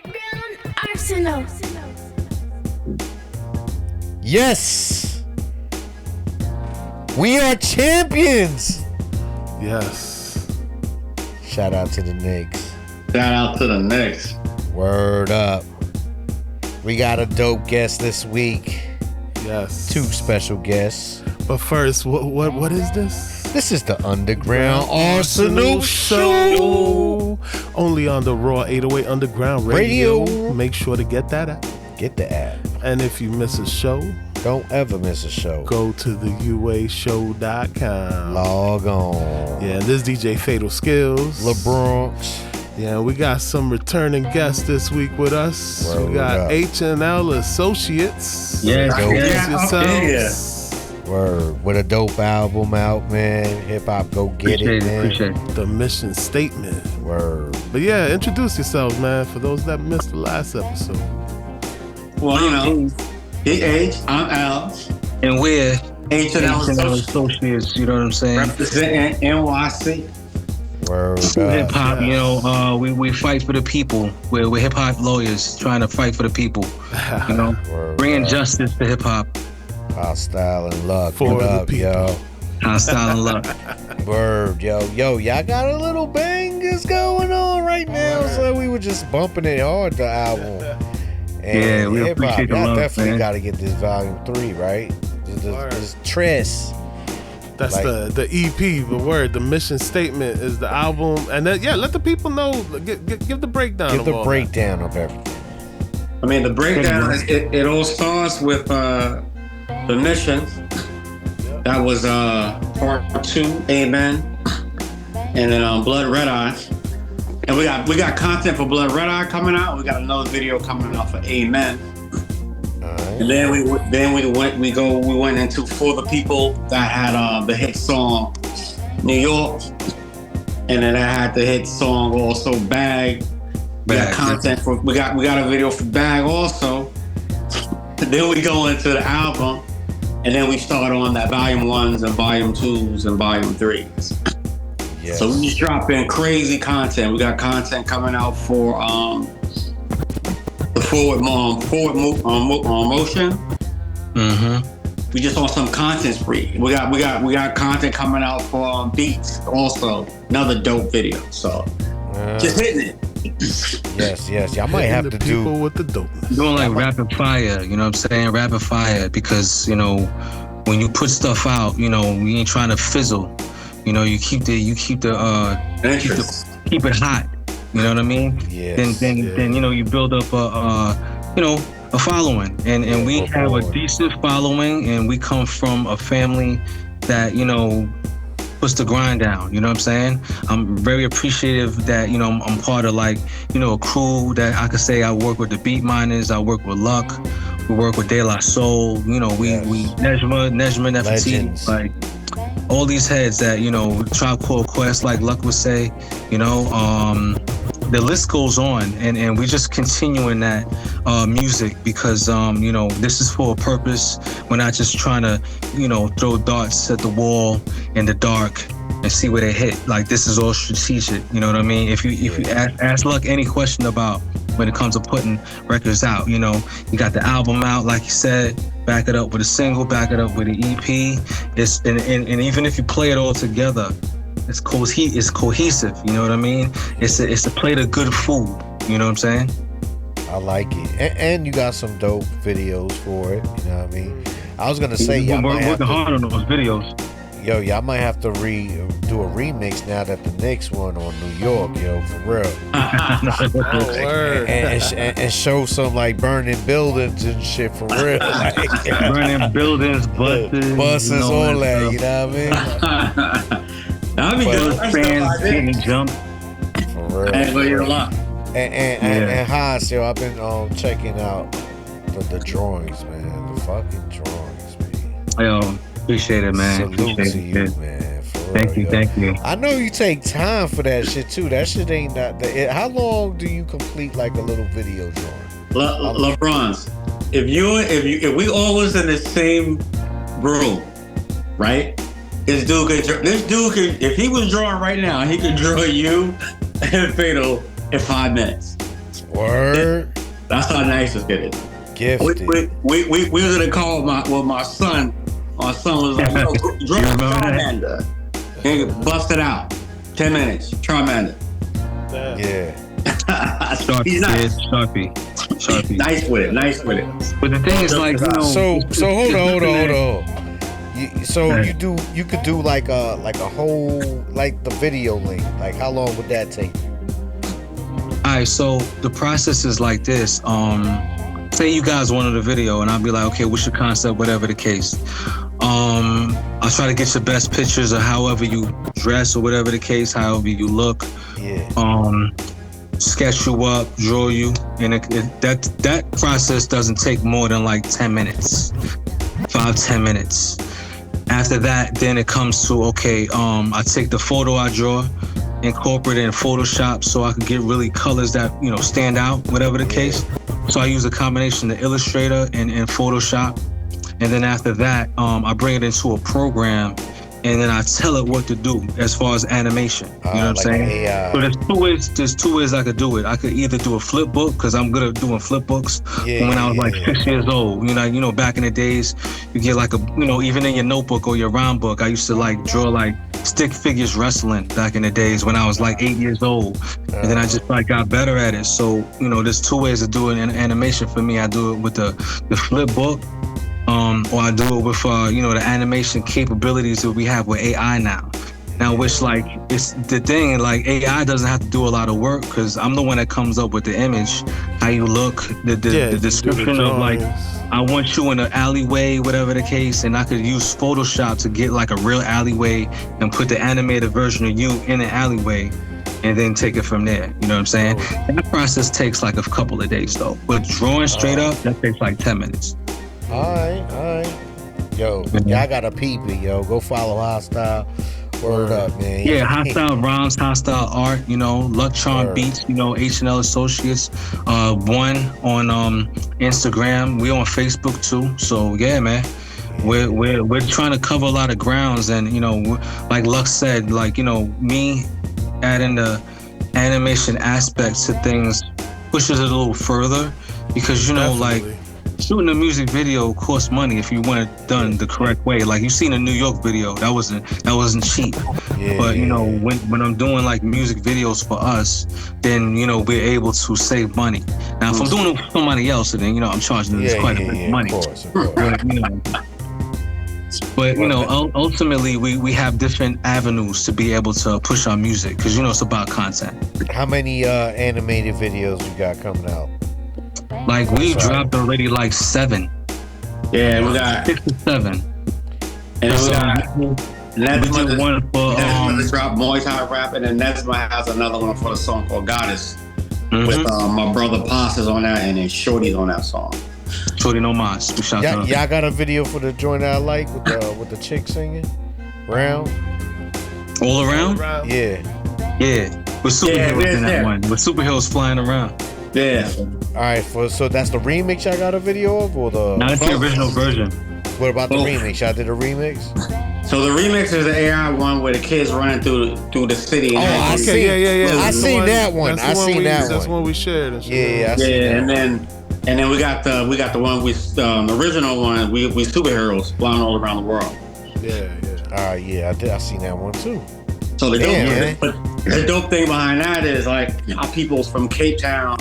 Underground Arsenal. Yes, we are champions. Yes. Shout out to the Knicks. Shout out to the Knicks. Word up. We got a dope guest this week. Yes. 2 special guests. But first, what is this? This is the Underground Arsenal Show. Only on the Raw 808 Underground Radio. Radio. Make sure to get that app. Get the app. And if you miss a show, Don't ever miss a show. go to the uashow.com. Log on. Yeah, this DJ Fatal Skills. Lebronx. Yeah, we got some returning guests this week with us. Word we got up. H&L Associates. Yes, Introduce yeah. yourselves. Word. With a dope album out, man. Hip hop, go get it, man. Appreciate it. The mission statement. Word. But yeah, introduce yourselves, man, for those that missed the last episode. Well, you know, he H, I'm Al. And we're H&L Associates, you know what I'm saying? representing NYC. Word Hip up. hop, you know, we fight for the people. We're hip hop lawyers trying to fight for the people, you know, Word bringing up. justice to hip hop. Hastyle and Luck. For What the up, people. yo? Hastyle Luck. Word, yo, y'all got a little bangers going on right now. So we were just bumping it hard, the album. And Yeah, we hip-hop, appreciate the y'all love, definitely man. got to get this volume 3, right? This Tress. That's Like- the EP, the word, the mission statement is the album. And then, yeah, let the people know, give the breakdown Give of the all breakdown of everything. I mean, the breakdown, it all starts with the mission. That was part 2, Amen. And then Blood Red Eye. And we got content for Blood Red Eye coming out. We got another video coming out for Amen. Alright. And then we went into For the People that had the hit song New York, and then I had the hit song also Bag. We got Bag, content for we got a video for Bag also. Then we go into the album, and then we start on that volume 1s and volume 2s and volume 3s. Yes. So we just drop in crazy content. We got content coming out for the forward motion. Mm-hmm. We just on some content spree. We got content coming out for Beats also. Another dope video. So just hitting it. Yes. Y'all might that. have And to the people do. with the dopeness. Doing like rapid fire, you know what I'm saying? Rapid fire, because, you know, when you put stuff out, you know, we ain't trying to fizzle. You know, you keep it hot. You know what I mean? Yes. Then you know, you build up a following, and we have a decent following, and we come from a family that, you know, puts the grind down. You know what I'm saying? I'm very appreciative that, you know, I'm part of, like, you know, a crew that I could say I work with the Beat Miners, I work with Luck, we work with De La Soul. You know, we Nejma Legends. FT, like all these heads that, you know, Tribe Called Quest, like Luck would say, you know, the list goes on, and we just continuing that music because, you know, this is for a purpose. We're not just trying to, you know, throw darts at the wall in the dark and see where they hit. Like, this is all strategic, you know what I mean? If you ask Luck any question about when it comes to putting records out, you know, you got the album out, like you said, back it up with a single, back it up with an EP. It's and even if you play it all together, it's cohesive, you know what I mean? It's a plate of good food, you know what I'm saying? I like it. And you got some dope videos for it. You know what I mean? I was gonna say, y'all might We're have working to, hard on those videos. y'all might have to do a remix now that the Knicks won on New York, yo, for real. Word. And show some like burning buildings and shit for real. Like, Burning buildings, buses, all all that, you know what I mean? That'd be good. Fans getting jumped. For real. And but you're a lot. And Hans, yo, I've been checking out the drawings, man. The fucking drawings, man. Yo, appreciate it, man. Salute Appreciate to you, it. man. For Thank real, you, yo. thank you. I know you take time for that shit too. That shit ain't that. How long do you complete like a little video drawing? Lebronx, if we all was in the same room, right? This dude could, if he was drawing right now, he could draw you and Fatal in 5 minutes. Word. That's how nice this kid is. Gifted. We was gonna call my son. My son was like, yo, drop Charmander. Nigga, bust it out. 10 minutes. Charmander. Yeah. He's nice. Sharpie. Nice with it. But the thing is, like, you know. So hold on. You could do like a whole like the video link. Like how long would that take? All right, so the process is like this. Say you guys wanted a video, and I'll be like, okay, what's your concept, whatever the case. I'll try to get your best pictures of however you dress or whatever the case, however you look. Yeah. Sketch you up, draw you, and that process doesn't take more than like 10 minutes, 5-10 minutes. After that, then it comes to, okay, I take the photo I draw, incorporate it in Photoshop so I can get really colors that, you know, stand out, whatever the case. So I use a combination of Illustrator and Photoshop. And then after that, I bring it into a program, and then I tell it what to do as far as animation. You know what I'm saying? AI. So there's two ways I could do it. I could either do a flip book, because I'm good at doing flip books. When I was like 6 years old, you know, back in the days, you get like even in your notebook or your rhyme book, I used to like draw like stick figures wrestling back in the days when I was like 8 years old. And then I just like got better at it. So, you know, there's two ways to do it in animation for me. I do it with the flip book, or I do it with the animation capabilities that we have with AI now. Now, which like it's the thing, like AI doesn't have to do a lot of work, because I'm the one that comes up with the image, how you look, the description of like, I want you in an alleyway, whatever the case, and I could use Photoshop to get like a real alleyway and put the animated version of you in the alleyway, and then take it from there. You know what I'm saying? That process takes like a couple of days though. But drawing straight up, that takes like 10 minutes. All right. Yo, y'all got a peepee, yo. Go follow Hastyle. Word up, man. Yeah, Hastyle Rhymes, Hastyle Art, Luck Charm Beats, H&L Associates, one on Instagram. We on Facebook too. So yeah, man. We're trying to cover a lot of grounds, and like Luck said, like, me adding the animation aspects to things pushes it a little further, because like shooting a music video costs money if you want it done the correct way. Like you seen a New York video, that wasn't cheap. Yeah, but when I'm doing like music videos for us, then we're able to save money. Now if I'm doing it for somebody else, then I'm charging them quite a bit of money. Of course. But ultimately we have different avenues to be able to push our music, because it's about content. How many animated videos you got coming out? Like we dropped already like 7. Yeah, we got 6 or 7. And so we got Nesma one for drop Muay Thai rap, and then Nesma has another one for the song called Goddess, with my brother Paz is on that, and then Shorty's on that song. Shorty no mas. Y'all got a video for the joint I like with the chick singing? Round? All around? Yeah. With superheroes in that one. With superheroes flying around. Yeah. All right, so that's the remix y'all got a video of, or the? No, that's the original version. What about the remix? Y'all did a remix? So the remix is the AI one where the kids running through the city. Oh, I see. Yeah. I seen that one. That's one we shared. And then we got the one with the original one. We superheroes flying all around the world. Yeah. All right, I seen that one too. So the dope thing behind that is like our people's from Cape Town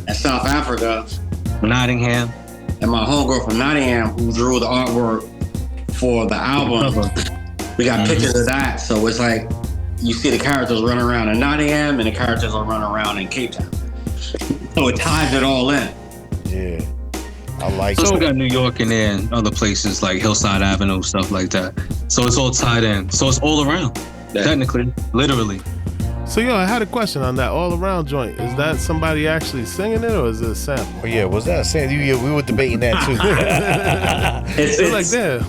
and South Africa, Nottingham, and my homegirl from Nottingham who drew the artwork for the album. We got pictures of that, so it's like you see the characters running around in Nottingham and the characters are running around in Cape Town. So it ties it all in. Yeah, I like. Plus we got New York in there and other places like Hillside Avenue, stuff like that. So it's all tied in. So it's all around, technically, literally. So I had a question on that all around joint. Is that somebody actually singing it, or is it a sample? Oh yeah, was that a sample? Yeah, we were debating that too. It's like that.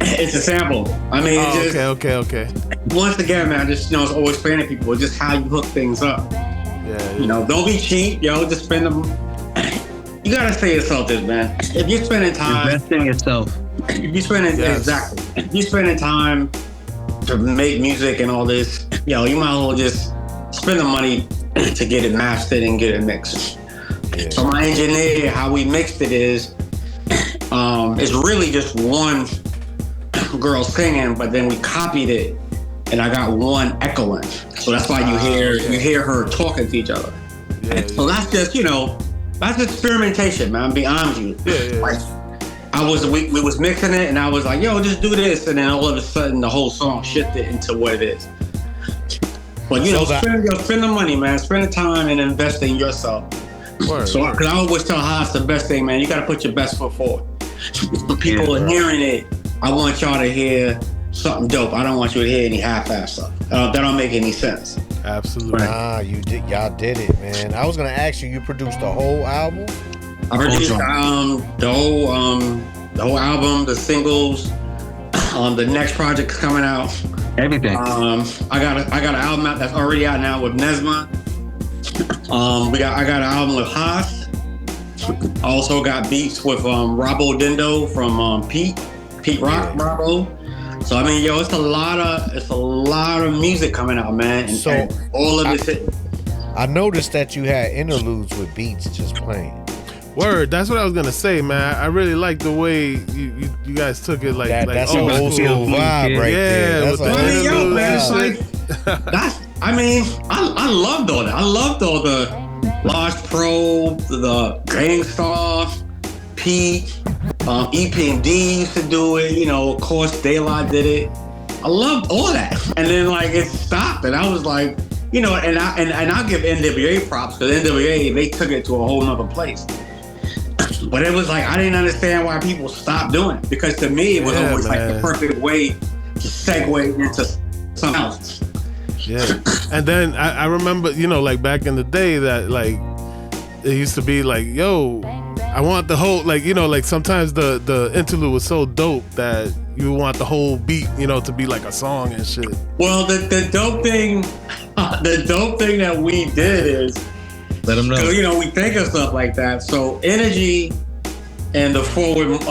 It's a sample. I mean, okay. Once again, man, just it's always explaining to people just how you hook things up. Yeah. Don't be cheap, just spend them. You gotta say yourself this, man. If you're spending time, invest in yourself. If you're spending exactly. If you're spending time to make music and all this, you might as well just spend the money to get it mastered and get it mixed. Yeah. So my engineer, how we mixed it is, it's really just one girl singing, but then we copied it, and I got one echoing. So that's why you hear her talking to each other. Yeah, So that's just that's experimentation, man. I'll be honest with you. Yeah. Like, we was mixing it, and I was like, yo, just do this, and then all of a sudden the whole song shifted into what it is. But spend the money, man. Spend the time and invest in yourself. Because I always tell Haas the best thing, man. You got to put your best foot forward. When people are hearing it, I want y'all to hear something dope. I don't want you to hear any half-ass stuff. That don't make any sense. Absolutely. Nah, y'all did it, man. I was gonna ask you. You produced the whole album? I produced the whole album, the singles. The next project's coming out. Everything. I got an album out that's already out now with Nesma. I got an album with Haas. I also got beats with Robbo Dindo from Pete Rock, Bravo. So I mean, it's a lot of music coming out, man. And all of it's hitting. I noticed that you had interludes with beats just playing. Word, that's what I was gonna say, man. I really like the way you guys took it, that's an old school vibe right there. That's I loved all that. I loved all the Large Pro, the Gangstar, Pete, EP&D used to do it. Of course, Daylight did it. I loved all that, and then it stopped, and I was like, and I'll give NWA props because NWA they took it to a whole nother place. But it was I didn't understand why people stopped doing it, because to me it was always the perfect way to segue into something else. Yeah, and then I remember, back in the day that it used to be yo, I want the whole sometimes the interlude was so dope that you want the whole beat, to be like a song and shit. Well, the dope thing that we did is let them know. So, we think of stuff like that. So energy and the forward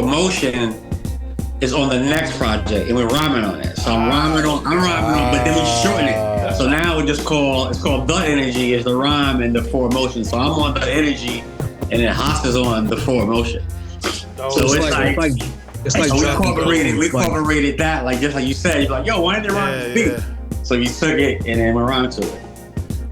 motion is on the next project, and we're rhyming on it. So I'm rhyming on, but then we shorten it. So now it's called the energy is the rhyme and the forward motion. So I'm on the energy, and then Haas is on the forward motion. So it's like we incorporated that, just like you said. You're like, yo, why didn't they rhyme the beat? Yeah. So you took it and then we rhymed to it.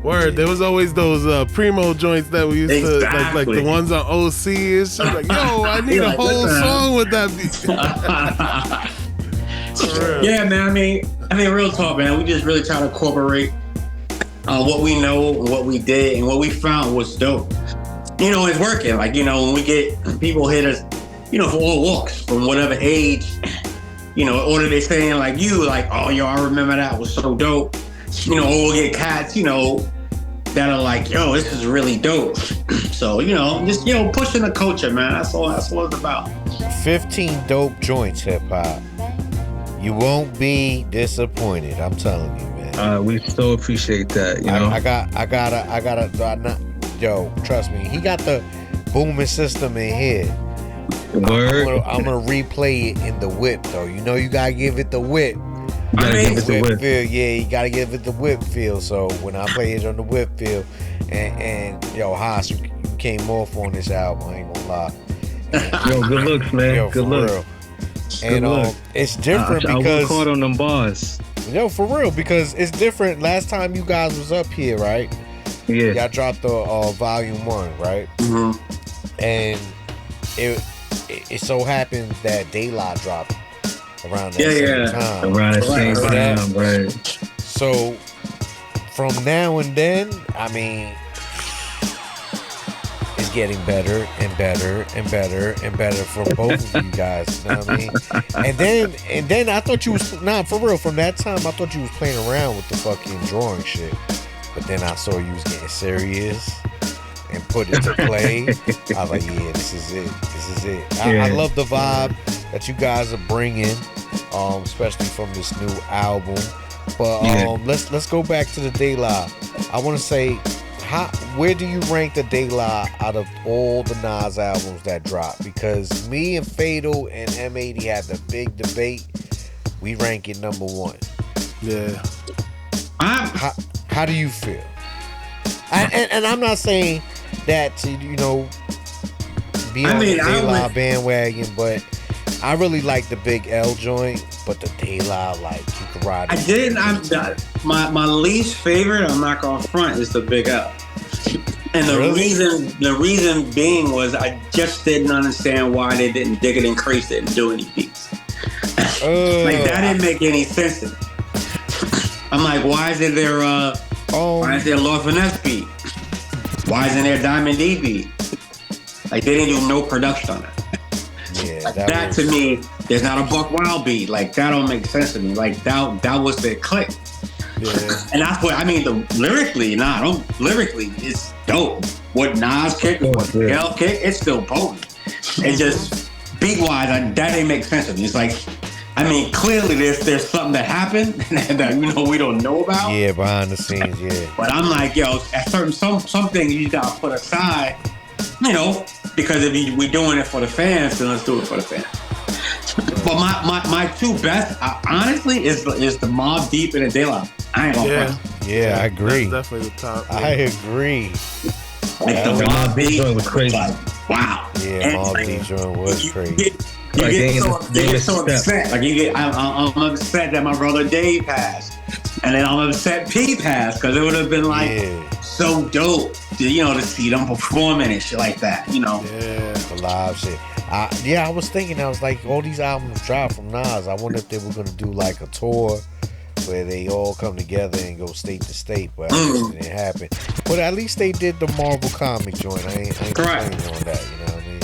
Word, there was always those primo joints that we used to like the ones on OC. It's just yo, I need a whole song with that beat. Yeah, man. I mean, real talk, man. We just really try to incorporate what we know, what we did, and what we found was dope. It's working. When we get people hit us, for all walks, from whatever age, or they're saying oh, yo, I remember that was so dope. Or we'll get cats, that are like, yo, this is really dope. So, just, pushing the culture, man. That's what it's about. 15 dope joints, hip hop. You won't be disappointed. I'm telling you, man. We so appreciate that. Yo, trust me. He got the booming system in here. Word. I'm gonna replay it in the whip, though. You gotta give it the whip. You gotta give it the whip feel. Yeah, you gotta give it the whip feel. So when I play it on the whip feel, and yo, Haas, you came off on this album. I ain't gonna lie. Yo, good looks, man. Yo, good looks. Real. And it's different I because work hard on them bars. Yo, for real, because it's different. Last time you guys was up here, right? Yeah. Y'all dropped the volume 1, right? Mm-hmm. And it so happened that Daylight dropped around that same time. Around the same time, right. So from now and then, it's getting better and better and better and better for both of you guys. You know what I mean? And then I thought you was for real. From that time, I thought you was playing around with the fucking drawing shit. But then I saw you was getting serious and put it to play. I was like, yeah, this is it. This is it. I love the vibe that you guys are bringing, especially from this new album. But let's go back to the Daylight. I want to say, where do you rank the Daylight out of all the Nas albums that dropped? Because me and Fatal and M80 had the big debate. We rank it number 1. Yeah. How do you feel? And I'm not saying that to be on the De La bandwagon, but I really like the Big L joint. But the De La, like, you can ride. I didn't. My least favorite. I'm not gonna front is the Big L. And the reason being was I just didn't understand why they didn't dig it and crease it and do any beats. Like that didn't make any sense to me. I'm like, why isn't there Lord Finesse beat? Why isn't there Diamond D beat? Like they didn't do no production on it. Yeah, like that to me, there's not a Buck Wild beat. Like that don't make sense to me. Like that was the click. Yeah. And that's what I mean. Lyrically, it's dope. What Nas kick, what Miguel kick, it's still potent. It just beat wise, that didn't make sense to me. It's like, I mean, clearly there's something that happened that we don't know about. Yeah, behind the scenes, yeah. But I'm like, at some things you gotta put aside, because if we're doing it for the fans, then let's do it for the fans. But my two best, honestly, is the Mobb Deep and the De La. I ain't gonna front. Yeah, I agree. That's definitely the top. I agree. Like the Mobb Deep was crazy. Like, wow. Yeah, Mobb Deep joint was crazy. You get so upset. Like I'm upset that my brother Dave passed, and then I'm upset P passed because it would have been like so dope, to see them performing and shit like that. Yeah, the live shit. I was thinking, I was like, all these albums dropped from Nas. I wonder if they were gonna do like a tour where they all come together and go state to state, but I guess it didn't happen. But at least they did the Marvel comic joint. I ain't complaining on that, you know what I mean?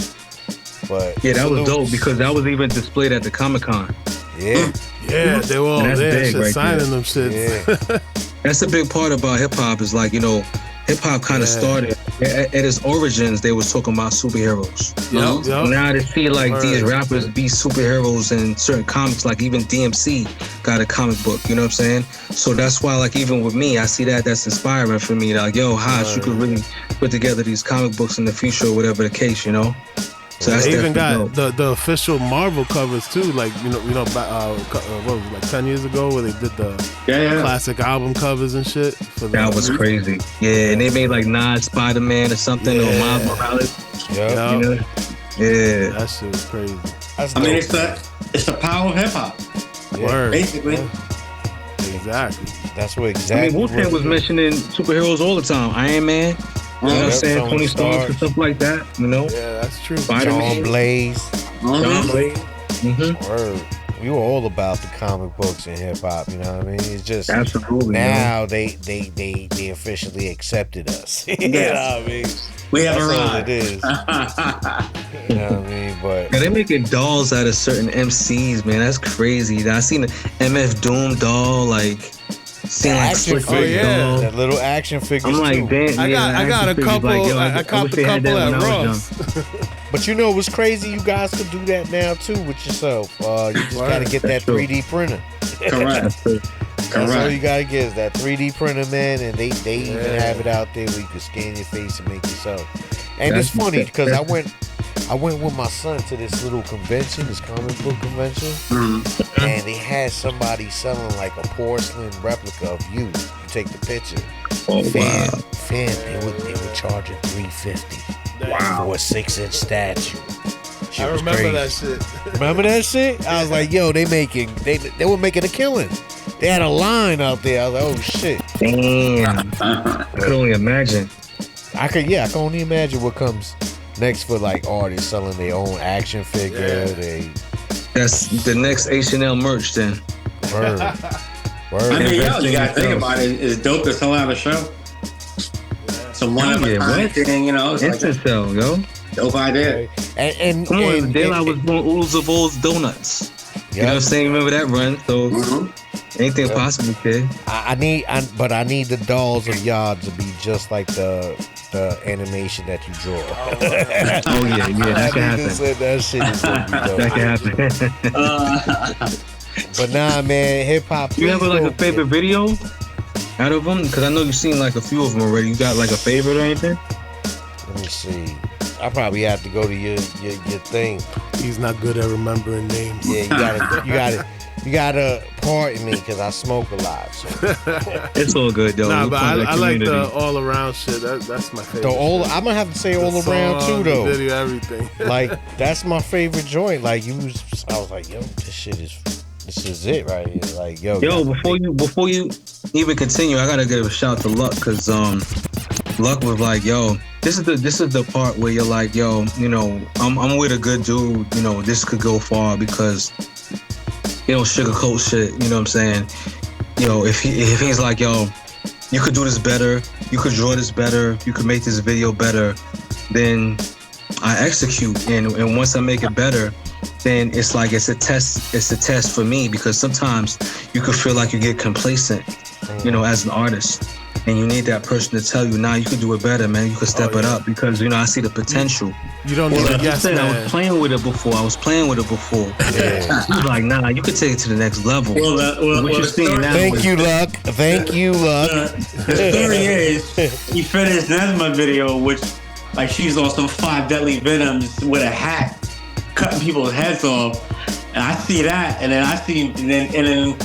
But yeah, that was dope because that was even displayed at the Comic-Con. Yeah. Yeah, they were all there right signing them shits. Yeah. That's the big part about hip hop is like, hip hop kind of started at its origins. They was talking about superheroes. Yep. Now to see like these rappers be superheroes in certain comics, like even DMC got a comic book. You know what I'm saying? So that's why, like even with me, I see that's inspiring for me. Like, Hash, you could really put together these comic books in the future, or whatever the case. So that's they even got dope. the official Marvel covers too. Like what was it, like 10 years ago where they did the classic album covers and shit. That was crazy. Yeah, and they made like Nas Spider-Man or something or Miles Morales. Yeah. Yeah, that shit was crazy. It's the power of hip hop. Word. Basically. Yeah. Exactly. That's what exactly. I mean, Wu-Tang was mentioning superheroes all the time. Iron Man. You know what I'm saying? Tony Stark and stuff like that, Yeah, that's true. John Blaze. John Blaze. Word. We were all about the comic books and hip hop, you know what I mean? It's just absolutely now they officially accepted us. You know what I mean? We have arrived. It is. You know what I mean? But they're making dolls out of certain MCs, man. That's crazy. I seen the MF Doom doll, like action figure, that little action figure. I'm like, damn. I got a couple. I copped a couple at Ross. But what's crazy? You guys could do that now too with yourself. You just gotta get that 3D printer. Correct. That's all you gotta get is that 3D printer, man. And they even have it out there where you can scan your face and make yourself. And it's funny because I went with my son to this little convention, this comic book convention, and they had somebody selling like a porcelain replica of you. You take the picture. They were charging $350 for a 6-inch statue. I remember that shit. Remember that shit? I was like, yo, they were making a killing. They had a line out there. I was like, oh shit. Damn. I could only imagine. I can only imagine what comes next for like artists selling their own action figure. That's the next H&L merch then. Word. I mean, you gotta think about it. It's dope to sell out a show. It's a one-of-a-kind thing, It's like a dope idea. And come on, De La was doing Oodles of O's Donuts. You know what I'm saying? Remember that run? So anything's possible, kid. I need the dolls of y'all to be just like the animation that you draw. Oh yeah, that can happen. That shit is gonna be dope. That can happen. But nah, man, hip hop. You have like a favorite video out of them? Because I know you've seen like a few of them already. You got like a favorite or anything? Let me see. I probably have to go to your thing. He's not good at remembering names. Yeah, you got it. You gotta pardon me because I smoke a lot. So. It's all good though. Nah, We but part of I that like the community. all around shit. That's my favorite. The old, shit. I'm gonna have to say all The around song, too, though. The video, everything. Like that's my favorite joint. Like I was like, yo, this is it right here. Like, yo, Before you even continue, I gotta give a shout to Luck because Luck was like, yo, this is the part where you're like, yo, you know, I'm with a good dude. You know, this could go far because you don't sugarcoat shit. You know what I'm saying? You know, if he's like, yo, you could do this better, you could draw this better, you could make this video better, then I execute. And once I make it better, then it's like it's a test for me, because sometimes you could feel like you get complacent, you know, as an artist. And you need that person to tell you, nah, you could do it better, man. You could step it up because, you know, I see the potential. You don't need a yes man. I was playing with it before. Yeah. He was like, nah, you could take it to the next level. What you're seeing now. Thank you, Luck. Thank you, Luck. The story is, he finished Nesma video, which, like, she's on some 5 Deadly Venoms with a hat, cutting people's heads off. And I see that, and then I see, and then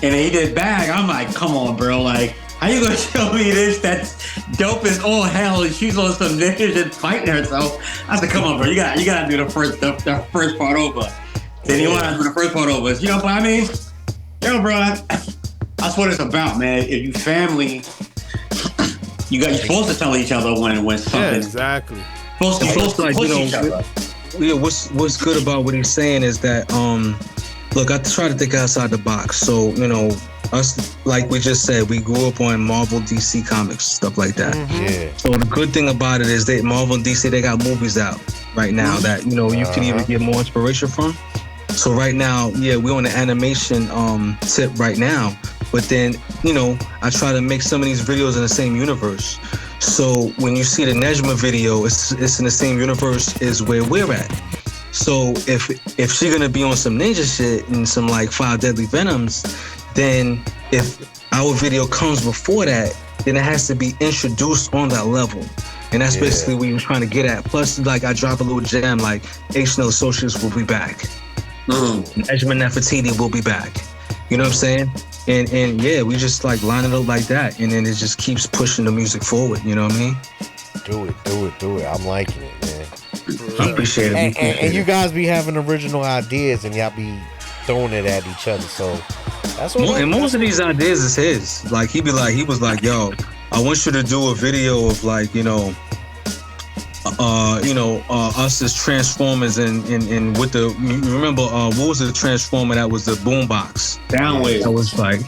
he did Bag. I'm like, come on, bro, like, how you gonna show me this that's dope as all hell and she's on some niggas and fighting herself? I said, come on, bro, you gotta do the first part over. Then you wanna do the first part over. You know what I mean? Yo, bro, that's what it's about, man. If you family, you're supposed to tell each other when something. Yeah, exactly. Supposed to like, push you know, each other. Yeah, what's good about what he's saying is that look, I try to think outside the box. So, you know, us, like we just said, we grew up on Marvel, DC comics, stuff like that. Yeah. So the good thing about it is that Marvel and DC, they got movies out right now that, you know, you can even get more inspiration from. So right now, yeah, we're on the animation tip right now. But then, you know, I try to make some of these videos in the same universe. So when you see the Nejma video, it's in the same universe as where we're at. So if she's gonna be on some ninja shit and some like 5 Deadly Venoms, then if our video comes before that, then it has to be introduced on that level. And that's basically what you're trying to get at. Plus, like, I drop a little gem, like H&L Associates will be back. Nejma Nefertiti will be back. You know what I'm saying? And yeah, we just like line it up like that, and then it just keeps pushing the music forward. You know what I mean? Do it. I'm liking it, man. I appreciate it. And you guys be having original ideas, and y'all be throwing it at each other. So that's what. And most of these ideas is his. Like he was like, yo, I want you to do a video of like, us as Transformers and with the, you remember what was the Transformer that was the boombox? Downwave. That was like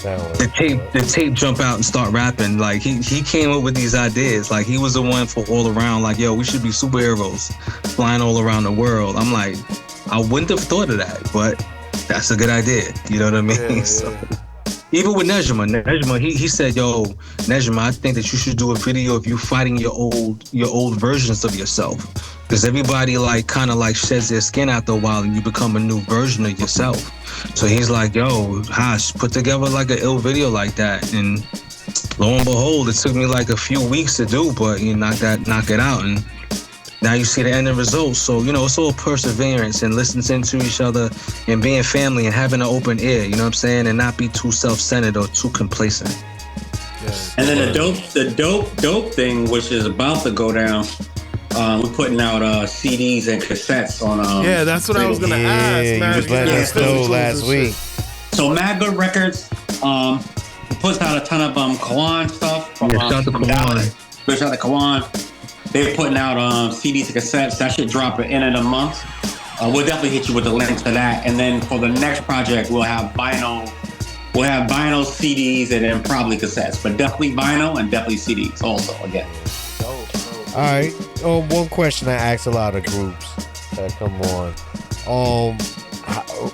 the tape jump out and start rapping. Like he came up with these ideas. Like he was the one for all around. Like, yo, we should be superheroes flying all around the world. I'm like, I wouldn't have thought of that, but that's a good idea. You know what I mean? Yeah. So, even with Nejma, he said, yo, Nejma, I think that you should do a video of you fighting your old versions of yourself. Because everybody like kind of like sheds their skin after a while and you become a new version of yourself. So he's like, yo, Hash, put together like an ill video like that. And lo and behold, it took me like a few weeks to do, but you knock it out. And now you see the end result. So, you know, it's all perseverance and listening to each other and being family and having an open ear, you know what I'm saying? And not be too self-centered or too complacent. Yes. And then the dope thing, which is about to go down, we're putting out CDs and cassettes on. Yeah, that's what I was gonna ask. Yeah, Man. you was letting us know last week. So Mad Good Records puts out a ton of Kawan stuff. From, Yeah, shout out to Kawan. Shout out to Kawan. They're putting out CDs and cassettes. That should drop at the end of the month. We'll definitely hit you with the link to that. And then for the next project, we'll have vinyl. We'll have vinyl, CDs, and then probably cassettes. But definitely vinyl and definitely CDs also, again. All right. One question I ask a lot of groups that come on.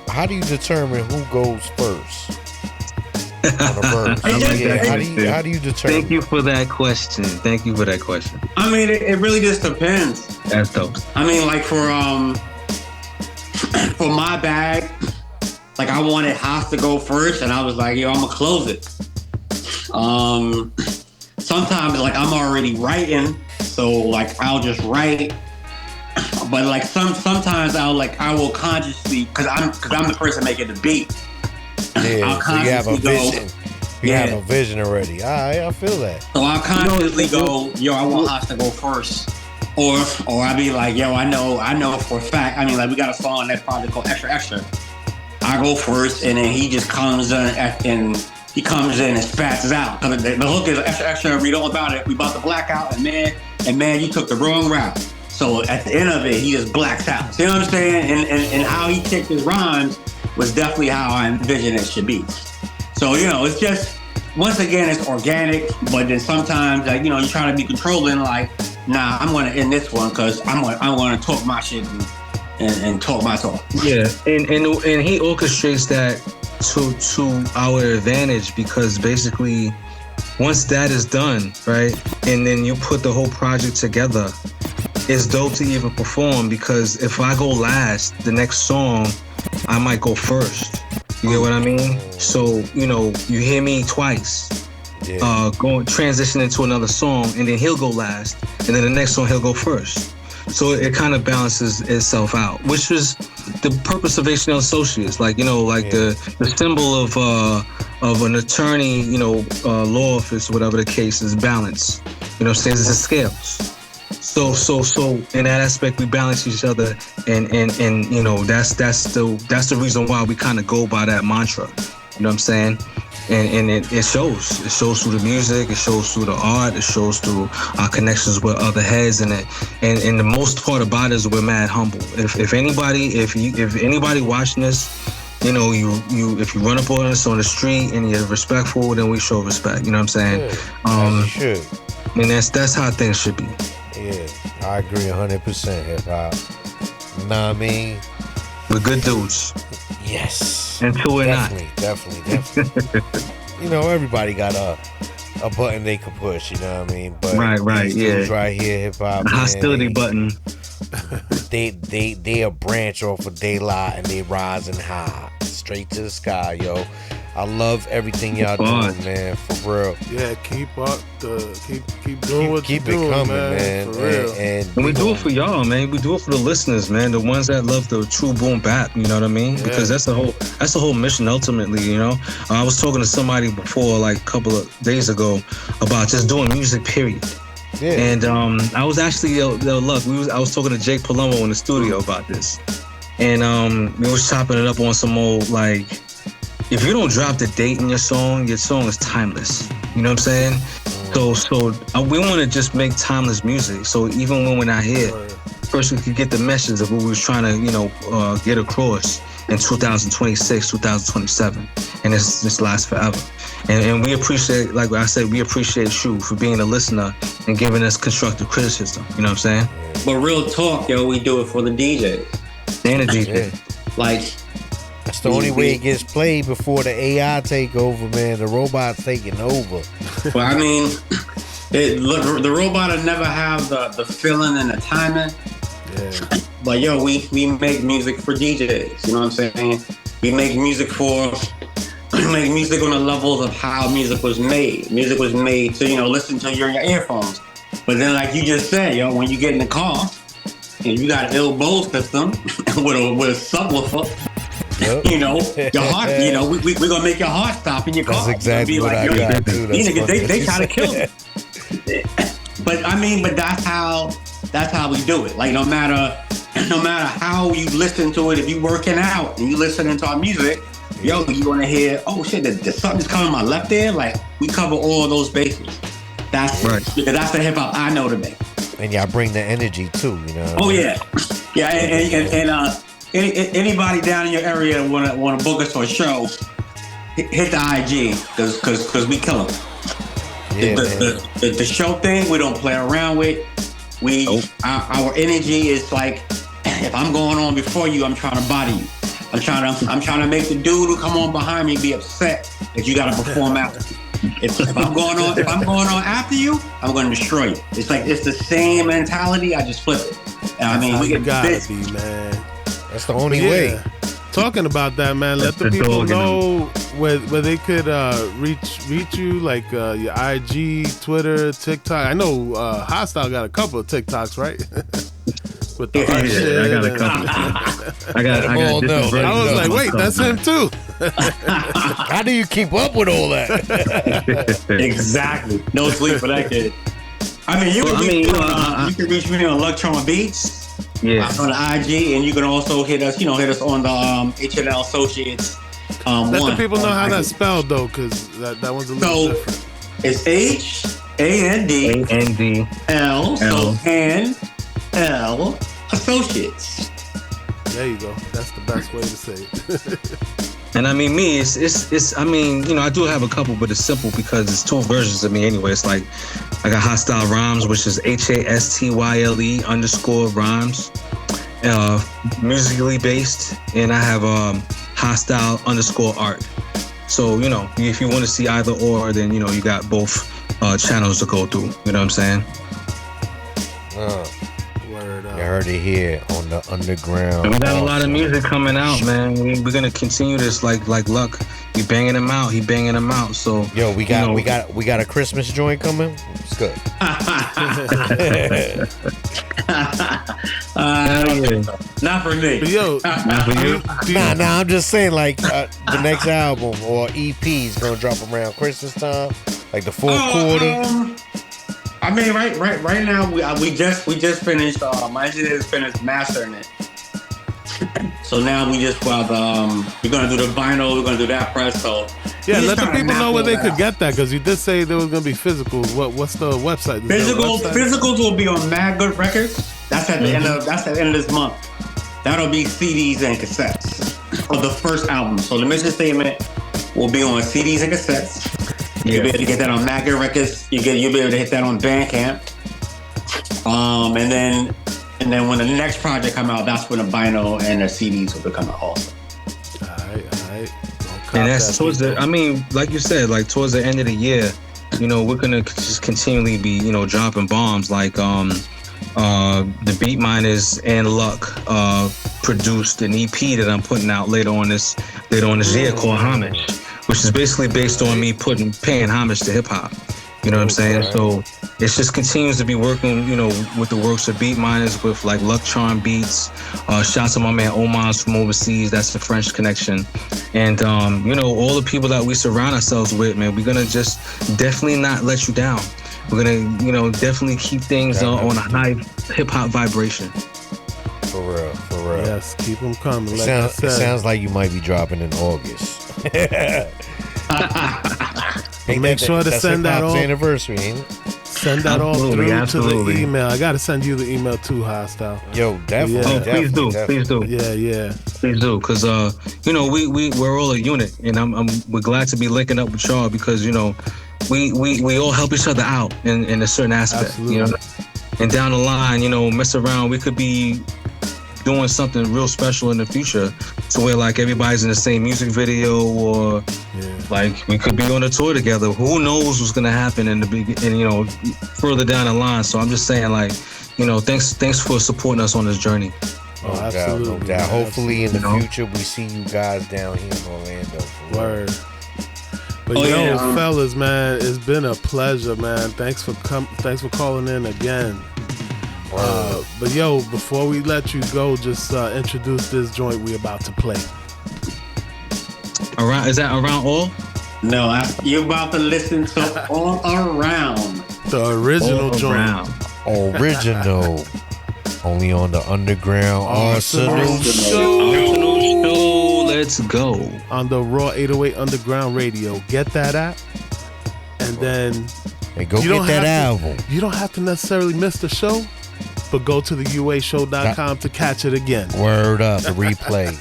How do you determine who goes first on a verse? How do you determine? Thank you for that question. I mean, it really just depends. That's dope. I mean, like for my bag, like I wanted Haas to go first, and I was like, yo, I'm gonna close it. Sometimes like I'm already writing, so like I'll just write but like sometimes I will consciously, cause I'm the person making the beat. Yeah, so you have a vision. You Yeah. have a vision already. All right, I feel that. So I'll consciously go, yo, I want Haas to go first. Or I'll be like, yo, I know for a fact. I mean, like, we got a song on that project called Extra Extra. I go first, and then he just comes in and spazzes out. Cause the hook is Extra Extra. Read all about it. We about to black out, and man, you took the wrong route. So at the end of it, he just blacks out. See what I'm saying? And how he kicked his rhymes was definitely how I envisioned it should be. So, you know, it's just, once again, it's organic, but then sometimes, like, you know, you're trying to be controlling, like, nah, I'm going to end this one because I'm going to talk my shit and talk my talk. Yeah, and he orchestrates that to our advantage, because basically, once that is done, right, and then you put the whole project together, it's dope to even perform, because if I go last, the next song, I might go first. You get what I mean? So, you know, you hear me twice, transition into another song, and then he'll go last, and then the next song he'll go first. So it kind of balances itself out, which is the purpose of H&L Associates. Like, you know, like the symbol of an attorney, you know, law office, whatever the case is, balance. You know, stands as scales. So in that aspect, we balance each other, and you know, that's the reason why we kind of go by that mantra. You know what I'm saying? And it shows. It shows through the music. It shows through the art. It shows through our connections with other heads. And the most part about it is we're mad humble. If anybody watching this, you know, if you run up on us on the street and you're respectful, then we show respect. You know what I'm saying? You should. And that's how things should be. Yeah, I agree 100%. Hip hop. You know what I mean? We're good dudes. Yes. Until we're definitely. You know, everybody got a button they could push. You know what I mean? But right, these yeah. dudes right here, hip hop. Hostility button. They a branch off of daylight, and they rising high, straight to the sky, yo. I love everything y'all doing, man, for real. Yeah, keep up keep doing what you're doing, it coming, man. For real. And we do it for y'all, man. We do it for the listeners, man. The ones that love the true boom bap, you know what I mean? Yeah. Because that's the whole mission ultimately, you know. I was talking to somebody before, like a couple of days ago, about just doing music, period. Yeah. And I was actually Luck. I was talking to Jake Palumbo in the studio about this, and we was chopping it up on some old, like, if you don't drop the date in your song is timeless. You know what I'm saying? So we want to just make timeless music. So even when we're not here, person could get the message of what we was trying to, you know, get across in 2026, 2027, and this lasts forever. And we appreciate, like I said, we appreciate you for being a listener and giving us constructive criticism. You know what I'm saying? But real talk, yo, we do it for the DJs. And the DJ. Like, that's the only way it gets played before the AI take over, man. The robot's taking over. Well, I mean, the robot will never have the feeling and the timing. Yeah. But yo, we make music for DJs. You know what I'm saying? We make music on the levels of how music was made. Music was made to, you know, listen to your earphones. But then, like you just said, yo, when you get in the car and you got an ill bowl system with a subwoofer. Yep. You know, your heart, you know, we're going to make your heart stop in your car. That's exactly what I got, too. These niggas, they try to kill me. But that's how we do it. Like, no matter how you listen to it, if you working out and you listening to our music, yo, you going to hear, oh shit, there's something's coming my left ear. Like, we cover all of those bases. That's right. That's the hip hop I know to make. And y'all bring the energy too, you know. Oh yeah. Yeah, and anybody down in your area want to book us for a show, hit the IG because we kill them. Yeah, the show thing we don't play around with. Our energy is like, if I'm going on before you, I'm trying to body you. I'm trying to make the dude who come on behind me be upset that you got to perform after. If I'm going on after you, I'm going to destroy you. It's the same mentality. I just flip it. And I mean, we get gotta be, man. That's the only way. Talking about that, man. Let the people know where they could reach you, like your IG, Twitter, TikTok. I know Hastyle got a couple of TikToks, right? with the Yeah, hot shit. I got a and- couple. I got all know. different versions I was of like, wait, myself, that's him too. How do you keep up with all that? Exactly. No sleep for that kid. I mean, you can reach me on Electron Beats Yeah. on the IG, and you can also hit us on the H&L Associates. Let the one people know on how IG. that's spelled though, because that one's a little So different. it's HANDL, AND. so H&L Associates. There you go. That's the best way to say it. And I mean, me, it's. I mean, I do have a couple, but it's simple because it's two versions of me anyway. It's like I got Hastyle Rhymes, which is HASTYLE _rhymes, musically based, and I have Hastyle _art. So if you want to see either or, then you got both channels to go through. You know what I'm saying? Word up. You heard it here on the underground. And we got a lot of music coming out, man. We're gonna continue this like Luck. He banging them out. So Yo, we got a Christmas joint coming. It's good. Not for me. But yo, Not for you. Nah, I'm just saying, like, the next album or EP is gonna drop around Christmas time, like the fourth quarter. I mean, right now we just finished. My engineer just finished mastering it. So now we just we're gonna do the vinyl. We're gonna do that press. So yeah, we let the just people know where they could out. get that, because you did say there was gonna be physicals. What's the website? Is there a website? Physicals will be on Mad Good Records. That's at the end of this month. That'll be CDs and cassettes of the first album. So the mission statement will be on CDs and cassettes. You'll be able to get that on Mad Good Records. You'll be able to hit that on Bandcamp. And then when the next project come out, that's when the vinyl and the CDs will come out also. All right. And that's towards the. I mean, like you said, like towards the end of the year, we're gonna just continually be, dropping bombs like the Beat Miners and Luck produced an EP that I'm putting out later on this year called Homage, which is basically based on me paying homage to hip hop. You know what I'm saying? So it just continues to be working, with the works of Beat Miners, with like Luck Charm Beats. Shouts to my man Omar's from overseas. That's the French connection. And, all the people that we surround ourselves with, man, we're going to just definitely not let you down. We're going to, definitely keep things on a high hip hop vibration. For real. Yes, keep them coming. It sounds like you might be dropping in August. Make sure to send that all. Anniversary, ain't it? Send that all through to the email. I gotta send you the email too, Hastyle. Yo, definitely. Yeah. Please do. Yeah. Please do, because we're all a unit, and we're glad to be linking up with y'all because we all help each other out in a certain aspect. Absolutely. And down the line, mess around, we could be doing something real special in the future, to where like everybody's in the same music video, or like we could be on a tour together. Who knows what's gonna happen in the beginning, further down the line. So I'm just saying, like, thanks for supporting us on this journey. No doubt. Hopefully in the future we see you guys down here in Orlando. Word. But fellas, man, it's been a pleasure, man. Thanks for calling in again. But before we let you go, just introduce this joint we about to play. Around, is that around all? No, you're about to listen to All Around. The original joint. Original. Only on the Underground Arsenal Show. Let's go. On the Raw 808 Underground Radio. Get that app. And then Hey, go get that album. You don't have to necessarily miss the show, but go to the uashow.com to catch it again. Word up, the replay.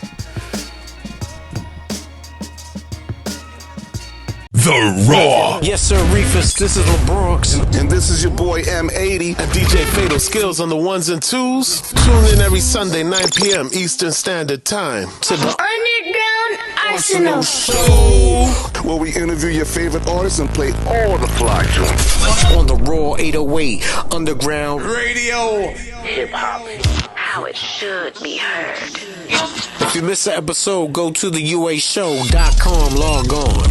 The Raw. Yes, sir, Reefus. This is Lebronx. And this is your boy M80. And DJ Fatal Skills on the ones and twos. Tune in every Sunday, 9 p.m. Eastern Standard Time to the Underground Arsenal. Show, where we interview your favorite artists and play all the fly joints. On the Raw 808 Underground Radio. Hip hop, how it should be heard. If you missed an episode, go to the uashow.com, log on.